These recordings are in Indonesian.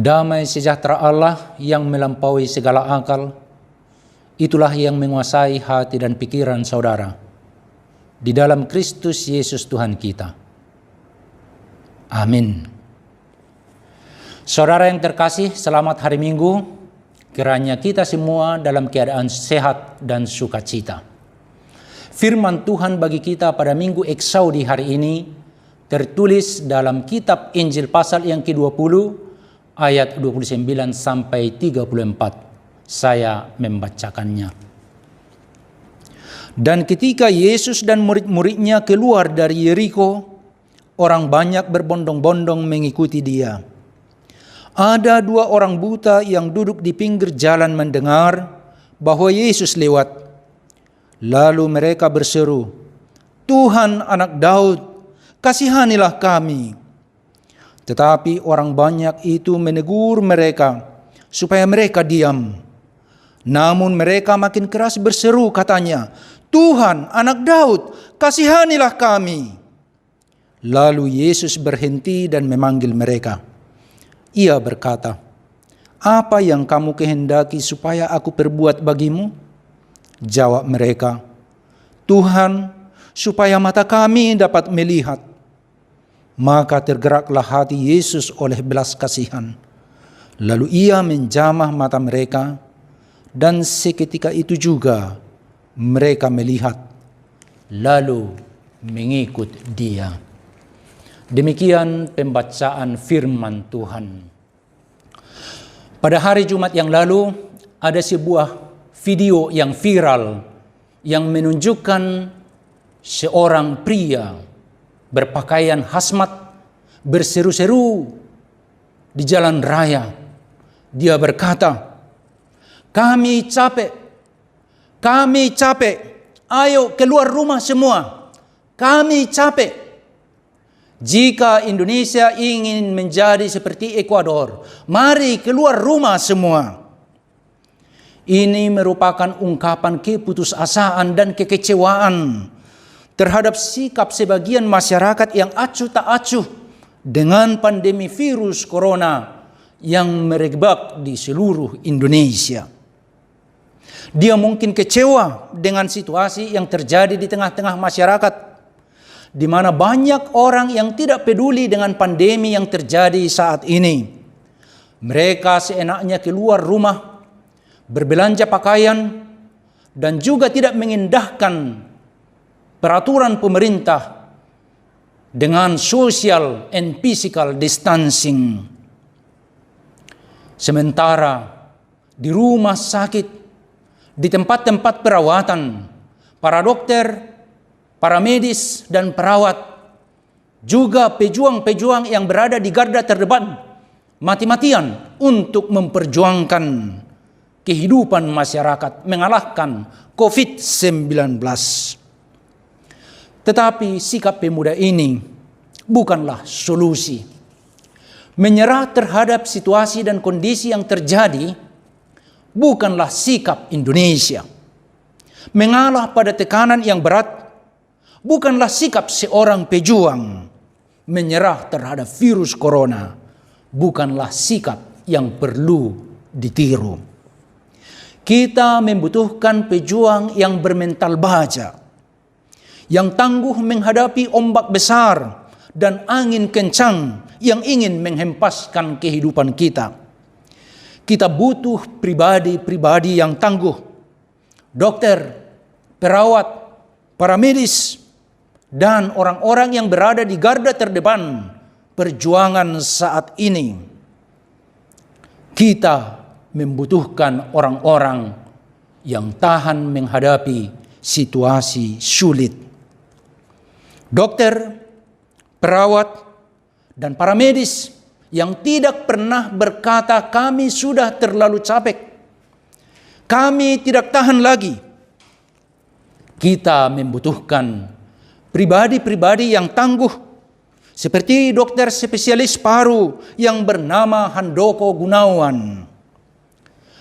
Damai sejahtera Allah yang melampaui segala akal, itulah yang menguasai hati dan pikiran saudara di dalam Kristus Yesus Tuhan kita. Amin. Saudara yang terkasih, selamat hari Minggu. Kiranya kita semua dalam keadaan sehat dan sukacita. Firman Tuhan bagi kita pada Minggu Eksaudi hari ini tertulis dalam kitab Injil pasal yang ke-20 ayat 29 sampai 34. Saya membacakannya. Dan ketika Yesus dan murid-muridnya keluar dari Yeriko, orang banyak berbondong-bondong mengikuti dia. Ada 2 orang buta yang duduk di pinggir jalan mendengar bahwa Yesus lewat. Lalu mereka berseru, "Tuhan, Anak Daud, kasihanilah kami." Tetapi orang banyak itu menegur mereka supaya mereka diam. Namun mereka makin keras berseru katanya, "Tuhan, Anak Daud, kasihanilah kami." Lalu Yesus berhenti dan memanggil mereka. Ia berkata, "Apa yang kamu kehendaki supaya aku perbuat bagimu?" Jawab mereka, "Tuhan, supaya mata kami dapat melihat." Maka tergeraklah hati Yesus oleh belas kasihan. Lalu ia menjamah mata mereka, dan seketika itu juga mereka melihat, lalu mengikut dia. Demikian pembacaan firman Tuhan. Pada hari Jumat yang lalu, ada sebuah video yang viral yang menunjukkan seorang pria berpakaian hazmat berseru-seru di jalan raya. Dia berkata, kami capek, ayo keluar rumah semua, kami capek. Jika Indonesia ingin menjadi seperti Ekuador, mari keluar rumah semua. Ini merupakan ungkapan keputusasaan dan kekecewaan terhadap sikap sebagian masyarakat yang acuh tak acuh dengan pandemi virus corona yang merebak di seluruh Indonesia. Dia mungkin kecewa dengan situasi yang terjadi di tengah-tengah masyarakat, di mana banyak orang yang tidak peduli dengan pandemi yang terjadi saat ini. Mereka seenaknya keluar rumah, berbelanja pakaian, dan juga tidak mengindahkan peraturan pemerintah dengan social and physical distancing. Sementara di rumah sakit, di tempat-tempat perawatan, para dokter, para medis dan perawat, juga pejuang-pejuang yang berada di garda terdepan, mati-matian untuk memperjuangkan kehidupan masyarakat, mengalahkan COVID-19. Tetapi sikap pemuda ini bukanlah solusi. Menyerah terhadap situasi dan kondisi yang terjadi bukanlah sikap Indonesia. Mengalah pada tekanan yang berat bukanlah sikap seorang pejuang. Menyerah terhadap virus corona bukanlah sikap yang perlu ditiru. Kita membutuhkan pejuang yang bermental baja, yang tangguh menghadapi ombak besar dan angin kencang yang ingin menghempaskan kehidupan kita. Kita butuh pribadi-pribadi yang tangguh, dokter, perawat, para medis, dan orang-orang yang berada di garda terdepan perjuangan saat ini. Kita membutuhkan orang-orang yang tahan menghadapi situasi sulit. Dokter, perawat, dan para medis yang tidak pernah berkata, kami sudah terlalu capek, kami tidak tahan lagi. Kita membutuhkan pribadi-pribadi yang tangguh, seperti dokter spesialis paru yang bernama Handoko Gunawan.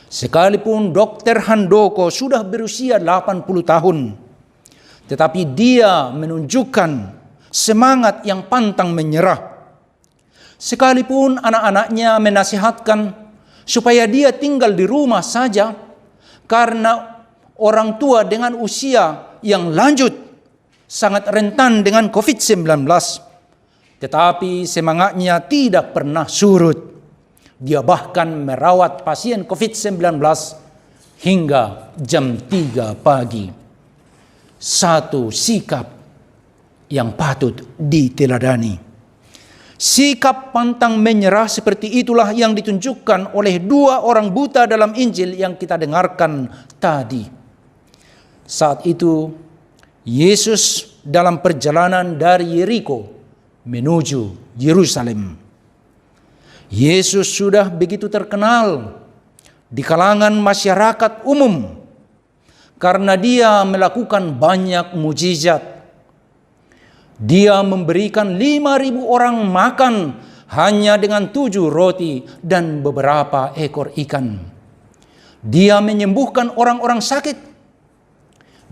Sekalipun dokter Handoko sudah berusia 80 tahun, tetapi dia menunjukkan semangat yang pantang menyerah. Sekalipun anak-anaknya menasihatkan supaya dia tinggal di rumah saja karena orang tua dengan usia yang lanjut sangat rentan dengan COVID-19. Tetapi semangatnya tidak pernah surut. Dia bahkan merawat pasien COVID-19 hingga jam 3 pagi. Satu sikap yang patut diteladani. Sikap pantang menyerah seperti itulah yang ditunjukkan oleh 2 orang buta dalam Injil yang kita dengarkan tadi. Saat itu, Yesus dalam perjalanan dari Yeriko menuju Yerusalem. Yesus sudah begitu terkenal di kalangan masyarakat umum karena dia melakukan banyak mujizat. Dia memberikan 5.000 orang makan hanya dengan 7 roti dan beberapa ekor ikan. Dia menyembuhkan orang-orang sakit.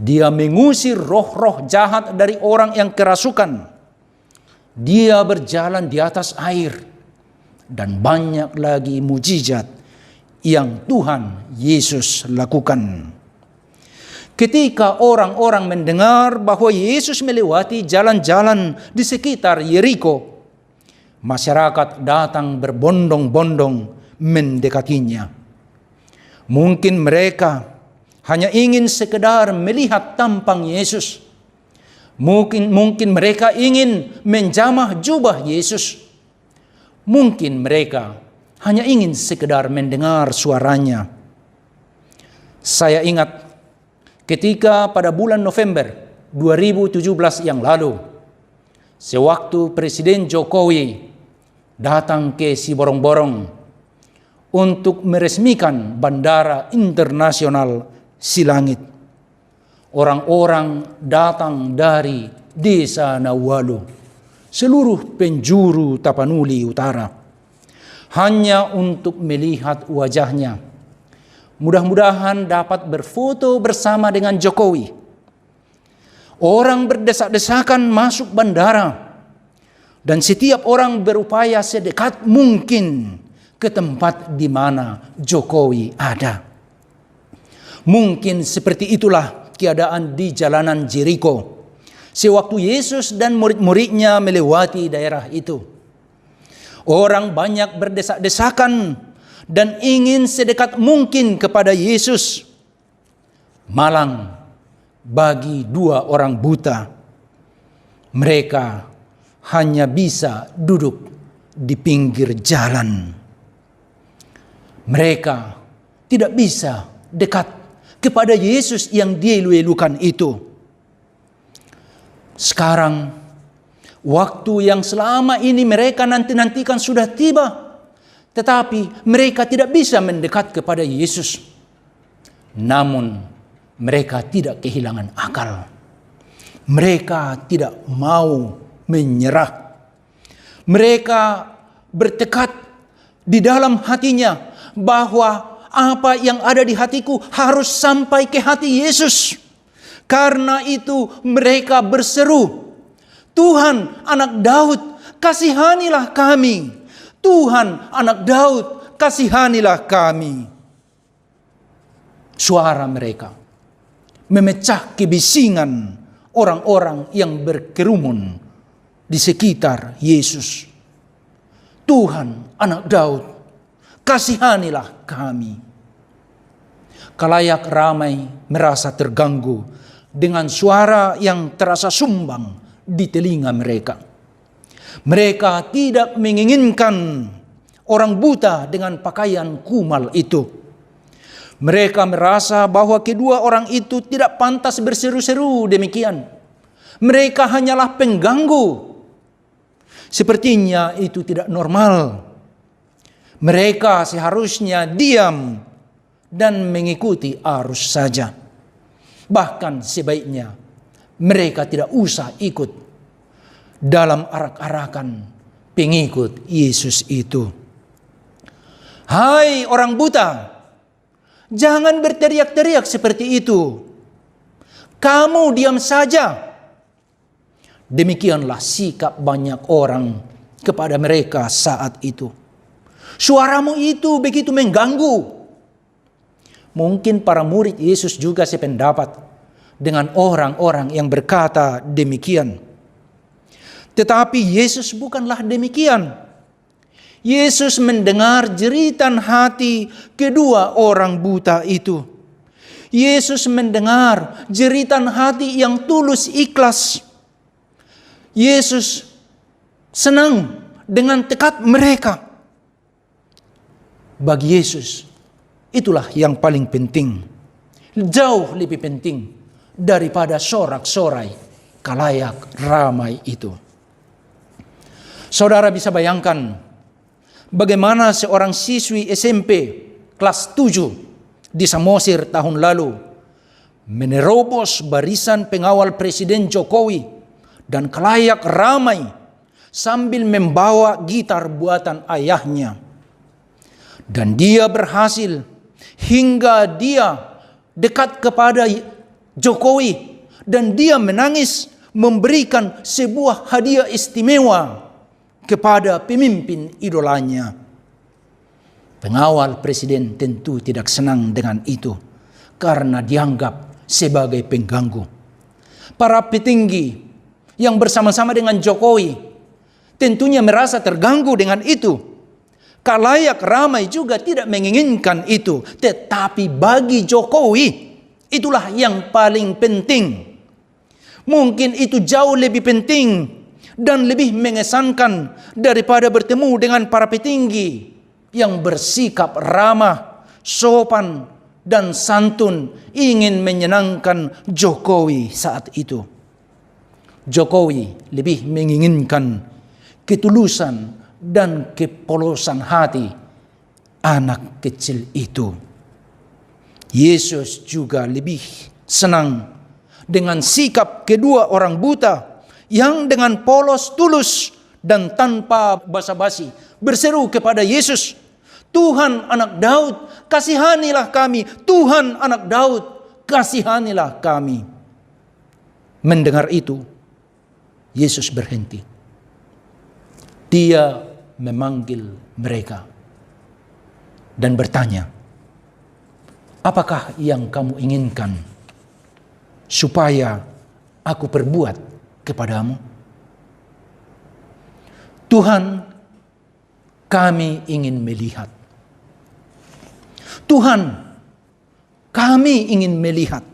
Dia mengusir roh-roh jahat dari orang yang kerasukan. Dia berjalan di atas air. Dan banyak lagi mujizat yang Tuhan Yesus lakukan. Ketika orang-orang mendengar bahwa Yesus melewati jalan-jalan di sekitar Yeriko, masyarakat datang berbondong-bondong mendekatinya. Mungkin mereka hanya ingin sekedar melihat tampang Yesus. Mungkin mereka ingin menjamah jubah Yesus. Mungkin mereka hanya ingin sekedar mendengar suaranya. Saya ingat ketika pada bulan November 2017 yang lalu, sewaktu Presiden Jokowi datang ke Siborong-Borong untuk meresmikan Bandara Internasional Silangit. Orang-orang datang dari Desa Nawalu, seluruh penjuru Tapanuli Utara, hanya untuk melihat wajahnya. Mudah-mudahan dapat berfoto bersama dengan Jokowi. Orang berdesak-desakan masuk bandara, dan setiap orang berupaya sedekat mungkin ke tempat di mana Jokowi ada. Mungkin seperti itulah keadaan di jalanan Jeriko sewaktu Yesus dan murid-muridnya melewati daerah itu. Orang banyak berdesak-desakan dan ingin sedekat mungkin kepada Yesus. Malang bagi 2 orang buta. Mereka hanya bisa duduk di pinggir jalan. Mereka tidak bisa dekat kepada Yesus yang dielu-elukan itu. Sekarang, waktu yang selama ini mereka nanti-nantikan sudah tiba, tetapi mereka tidak bisa mendekat kepada Yesus. Namun, mereka tidak kehilangan akal. Mereka tidak mau menyerah. Mereka bertekad di dalam hatinya bahwa apa yang ada di hatiku harus sampai ke hati Yesus. Karena itu mereka berseru, Tuhan anak Daud, kasihanilah kami. Tuhan anak Daud, kasihanilah kami. Suara mereka memecah kebisingan orang-orang yang berkerumun di sekitar Yesus. Tuhan anak Daud, kasihanilah kami. Khalayak ramai merasa terganggu dengan suara yang terasa sumbang di telinga mereka. Mereka tidak menginginkan orang buta dengan pakaian kumal itu. Mereka merasa bahwa kedua orang itu tidak pantas berseru-seru demikian. Mereka hanyalah pengganggu. Sepertinya itu tidak normal. Mereka seharusnya diam dan mengikuti arus saja. Bahkan sebaiknya mereka tidak usah ikut dalam arak-arakan pengikut Yesus itu. Hai orang buta, jangan berteriak-teriak seperti itu. Kamu diam saja. Demikianlah sikap banyak orang kepada mereka saat itu. Suaramu itu begitu mengganggu. Mungkin para murid Yesus juga sependapat dengan orang-orang yang berkata demikian. Tetapi Yesus bukanlah demikian. Yesus mendengar jeritan hati kedua orang buta itu. Yesus mendengar jeritan hati yang tulus ikhlas. Yesus senang dengan tekad mereka. Bagi Yesus, itulah yang paling penting. Jauh lebih penting daripada sorak-sorai khalayak ramai itu. Saudara bisa bayangkan bagaimana seorang siswi SMP kelas 7 di Samosir tahun lalu menerobos barisan pengawal Presiden Jokowi dan khalayak ramai sambil membawa gitar buatan ayahnya. Dan dia berhasil hingga dia dekat kepada Jokowi dan dia menangis memberikan sebuah hadiah istimewa kepada pemimpin idolanya. Pengawal presiden tentu tidak senang dengan itu karena dianggap sebagai pengganggu. Para petinggi yang bersama-sama dengan Jokowi tentunya merasa terganggu dengan itu. Khalayak ramai juga tidak menginginkan itu. Tetapi bagi Jokowi, itulah yang paling penting. Mungkin itu jauh lebih penting dan lebih mengesankan daripada bertemu dengan para petinggi yang bersikap ramah, sopan, dan santun ingin menyenangkan Jokowi saat itu. Jokowi lebih menginginkan ketulusan dan kepolosan hati anak kecil itu. Yesus juga lebih senang dengan sikap kedua orang buta yang dengan polos tulus dan tanpa basa-basi berseru kepada Yesus, "Tuhan anak Daud, kasihanilah kami. Tuhan anak Daud, kasihanilah kami." Mendengar itu, Yesus berhenti. Dia memanggil mereka dan bertanya, "Apakah yang kamu inginkan supaya aku perbuat kepadamu?" "Tuhan, kami ingin melihat." "Tuhan, kami ingin melihat."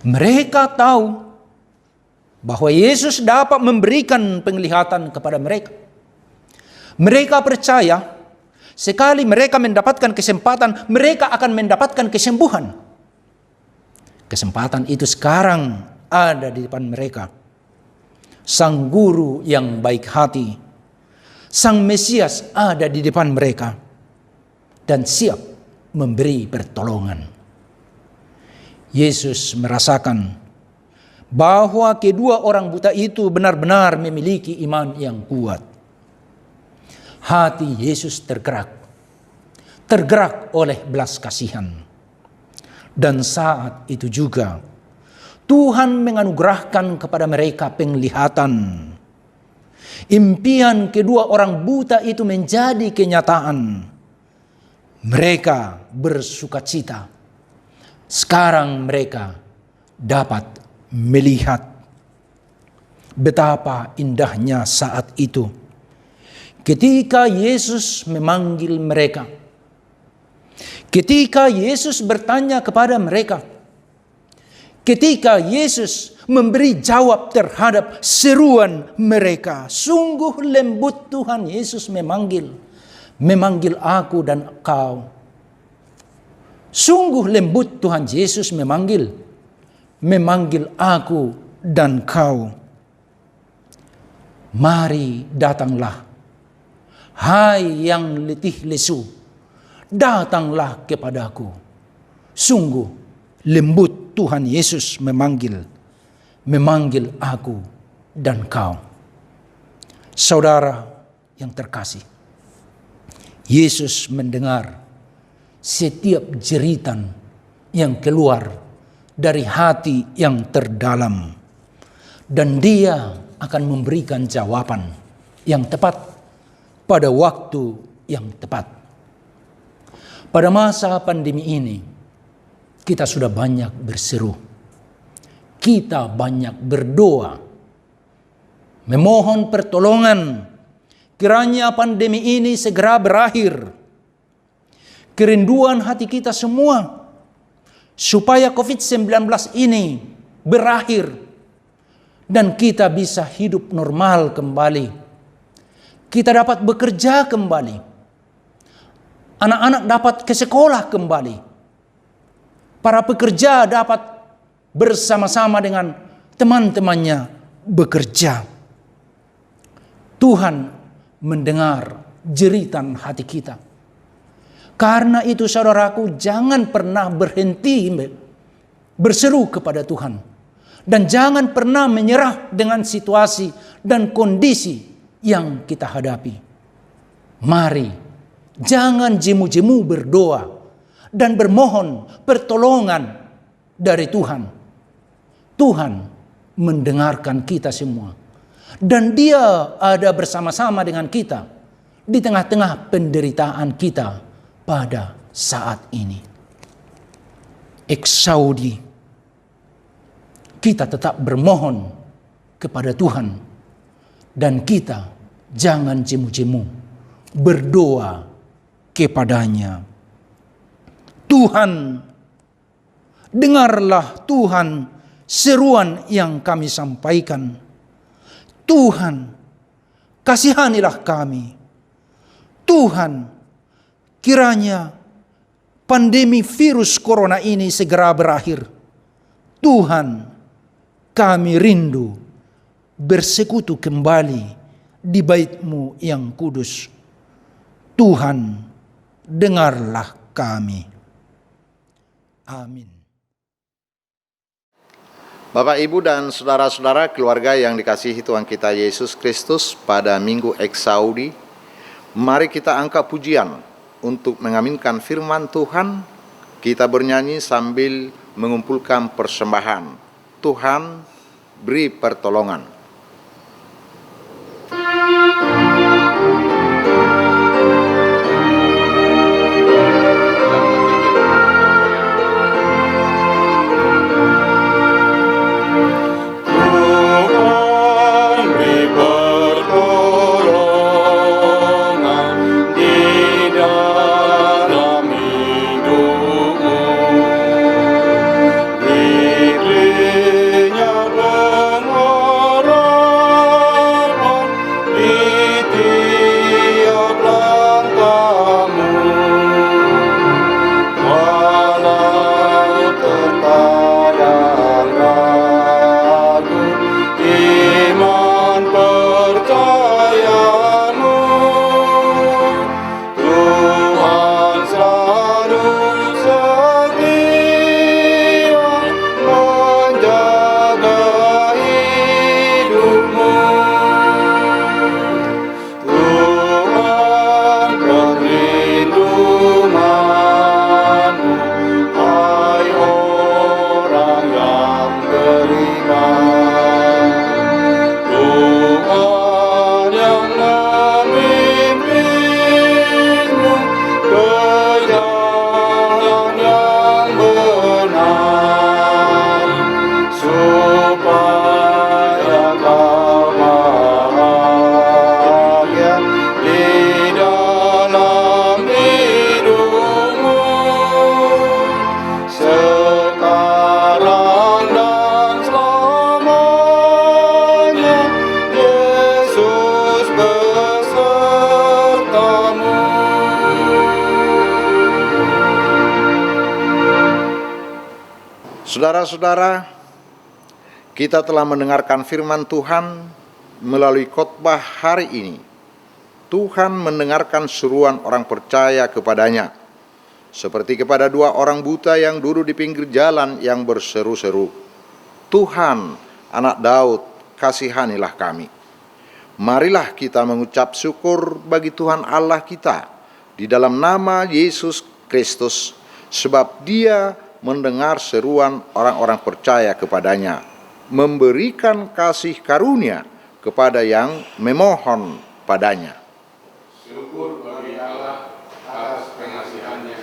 Mereka tahu bahwa Yesus dapat memberikan penglihatan kepada mereka. Mereka percaya sekali mereka mendapatkan kesempatan, mereka akan mendapatkan kesembuhan. Kesempatan itu sekarang ada di depan mereka. Sang guru yang baik hati, Sang Mesias ada di depan mereka dan siap memberi pertolongan. Yesus merasakan bahwa kedua orang buta itu benar-benar memiliki iman yang kuat. Hati Yesus tergerak oleh belas kasihan. Dan saat itu juga Tuhan menganugerahkan kepada mereka penglihatan. Impian kedua orang buta itu menjadi kenyataan. Mereka bersukacita. Sekarang mereka dapat melihat. Betapa indahnya saat itu ketika Yesus memanggil mereka. Ketika Yesus bertanya kepada mereka. Ketika Yesus memberi jawab terhadap seruan mereka. Sungguh lembut Tuhan Yesus memanggil aku dan kau. Sungguh lembut Tuhan Yesus memanggil aku dan kau. Mari datanglah, hai yang letih lesu, datanglah kepadaku. Sungguh lembut Tuhan Yesus memanggil aku dan kau. Saudara yang terkasih, Yesus mendengar setiap jeritan yang keluar dari hati yang terdalam. Dan dia akan memberikan jawaban yang tepat pada waktu yang tepat. Pada masa pandemi ini, kita sudah banyak berseru. Kita banyak berdoa, memohon pertolongan. Kiranya pandemi ini segera berakhir. Kerinduan hati kita semua supaya COVID-19 ini berakhir dan kita bisa hidup normal kembali. Kita dapat bekerja kembali. Anak-anak dapat ke sekolah kembali. Para pekerja dapat bersama-sama dengan teman-temannya bekerja. Tuhan mendengar jeritan hati kita. Karena itu saudaraku, jangan pernah berhenti berseru kepada Tuhan. Dan jangan pernah menyerah dengan situasi dan kondisi yang kita hadapi. Mari, jangan jemu-jemu berdoa dan bermohon pertolongan dari Tuhan. Tuhan mendengarkan kita semua. Dan Dia ada bersama-sama dengan kita di tengah-tengah penderitaan kita pada saat ini. Eksaudi, kita tetap bermohon kepada Tuhan dan kita jangan jemu-jemu berdoa kepadanya. Tuhan, dengarlah Tuhan seruan yang kami sampaikan. Tuhan, kasihanilah kami. Tuhan, kiranya pandemi virus corona ini segera berakhir. Tuhan, kami rindu bersekutu kembali di bait-Mu yang kudus. Tuhan, dengarlah kami. Amin. Bapak, Ibu, dan saudara-saudara keluarga yang dikasihi Tuhan kita Yesus Kristus, pada Minggu Eksaudi, mari kita angkat pujian untuk mengaminkan firman Tuhan. Kita bernyanyi sambil mengumpulkan persembahan. Tuhan, beri pertolongan. Saudara-saudara, kita telah mendengarkan firman Tuhan melalui khotbah hari ini. Tuhan mendengarkan seruan orang percaya kepadanya, seperti kepada dua orang buta yang duduk di pinggir jalan yang berseru-seru, Tuhan, Anak Daud, kasihanilah kami. Marilah kita mengucap syukur bagi Tuhan Allah kita di dalam nama Yesus Kristus, sebab Dia mendengar seruan orang-orang percaya kepadanya, memberikan kasih karunia kepada yang memohon padanya. Syukur bagi Allah atas pengasihannya,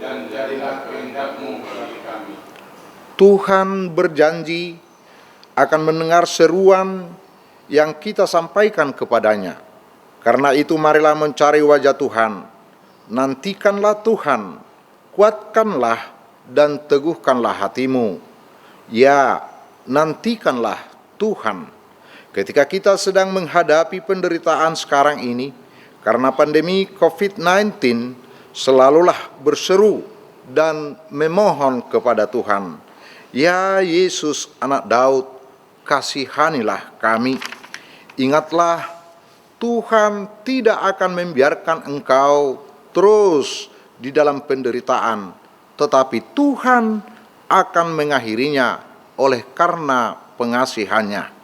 dan jadilah kehendak-Mu bagi kami. Tuhan berjanji akan mendengar seruan yang kita sampaikan kepadanya. Karena itu marilah mencari wajah Tuhan. Nantikanlah Tuhan, kuatkanlah dan teguhkanlah hatimu. Ya, nantikanlah Tuhan. Ketika kita sedang menghadapi penderitaan sekarang ini, karena pandemi COVID-19, selalulah berseru dan memohon kepada Tuhan. Ya Yesus, anak Daud, kasihanilah kami. Ingatlah, Tuhan tidak akan membiarkan engkau terus di dalam penderitaan, tetapi Tuhan akan mengakhirinya oleh karena pengasihannya.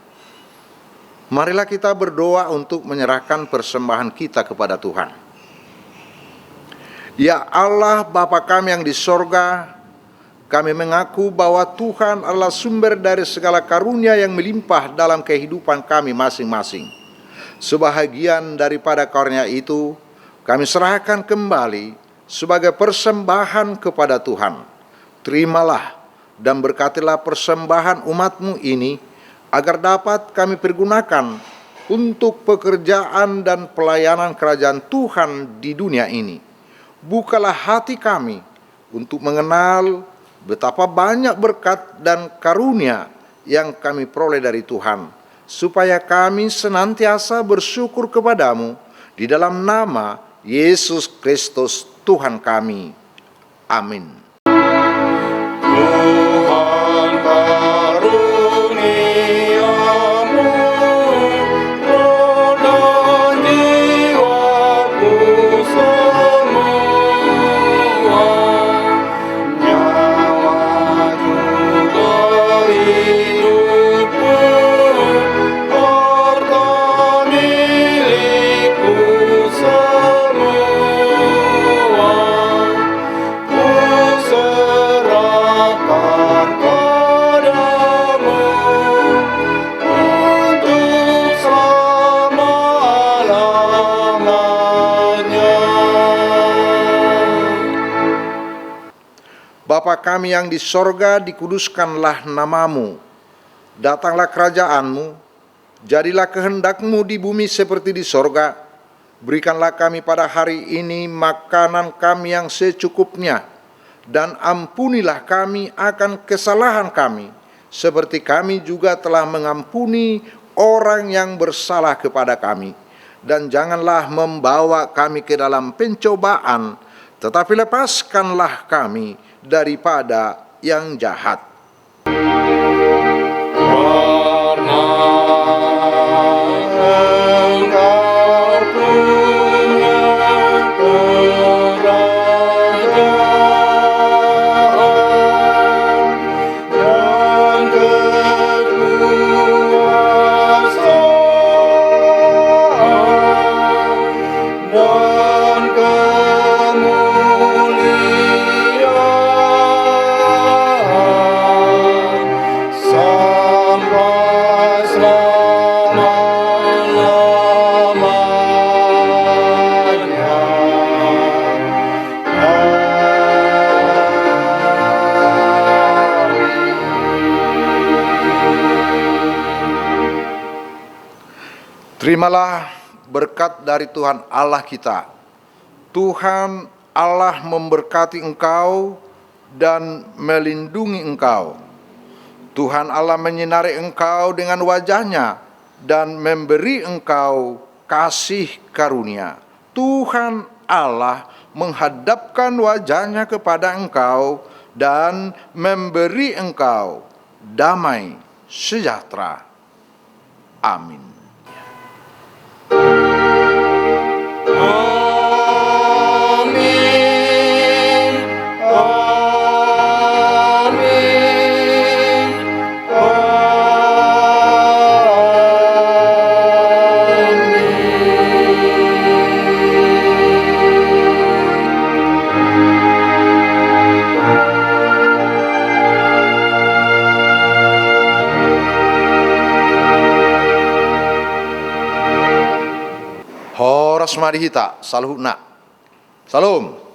Marilah kita berdoa untuk menyerahkan persembahan kita kepada Tuhan. Ya Allah, Bapa kami yang di sorga, kami mengaku bahwa Tuhan adalah sumber dari segala karunia yang melimpah dalam kehidupan kami masing-masing. Sebahagian daripada karunia itu kami serahkan kembali sebagai persembahan kepada Tuhan. Terimalah dan berkatilah persembahan umat-Mu ini, agar dapat kami pergunakan untuk pekerjaan dan pelayanan kerajaan Tuhan di dunia ini. Bukalah hati kami untuk mengenal betapa banyak berkat dan karunia yang kami peroleh dari Tuhan, supaya kami senantiasa bersyukur kepadamu di dalam nama Yesus Kristus Tuhan kami. Amin. Tuhan karuniamu, roh dan jiwaku semua, nyawa juga hidupku, harta milikku semua, ku serahkan padamu untuk selama-lamanya. Bapa kami yang di sorga, dikuduskanlah namamu. Datanglah kerajaanmu, jadilah kehendak-Mu di bumi seperti di sorga. Berikanlah kami pada hari ini makanan kami yang secukupnya, dan ampunilah kami akan kesalahan kami, seperti kami juga telah mengampuni orang yang bersalah kepada kami. Dan janganlah membawa kami ke dalam pencobaan, tetapi lepaskanlah kami daripada yang jahat. Karena Engkau punya kerajaan dan kekuasaan dan kemuliaan sampai selama-lamanya. Terimalah berkat dari Tuhan Allah kita. Tuhan Allah memberkati engkau dan melindungi engkau. Tuhan Allah menyinari engkau dengan wajah-Nya dan memberi engkau kasih karunia. Tuhan Allah menghadapkan wajah-Nya kepada engkau dan memberi engkau damai sejahtera. Amin. Amin. Amin. Amin. Rosmadihita, Saluhna. Salam.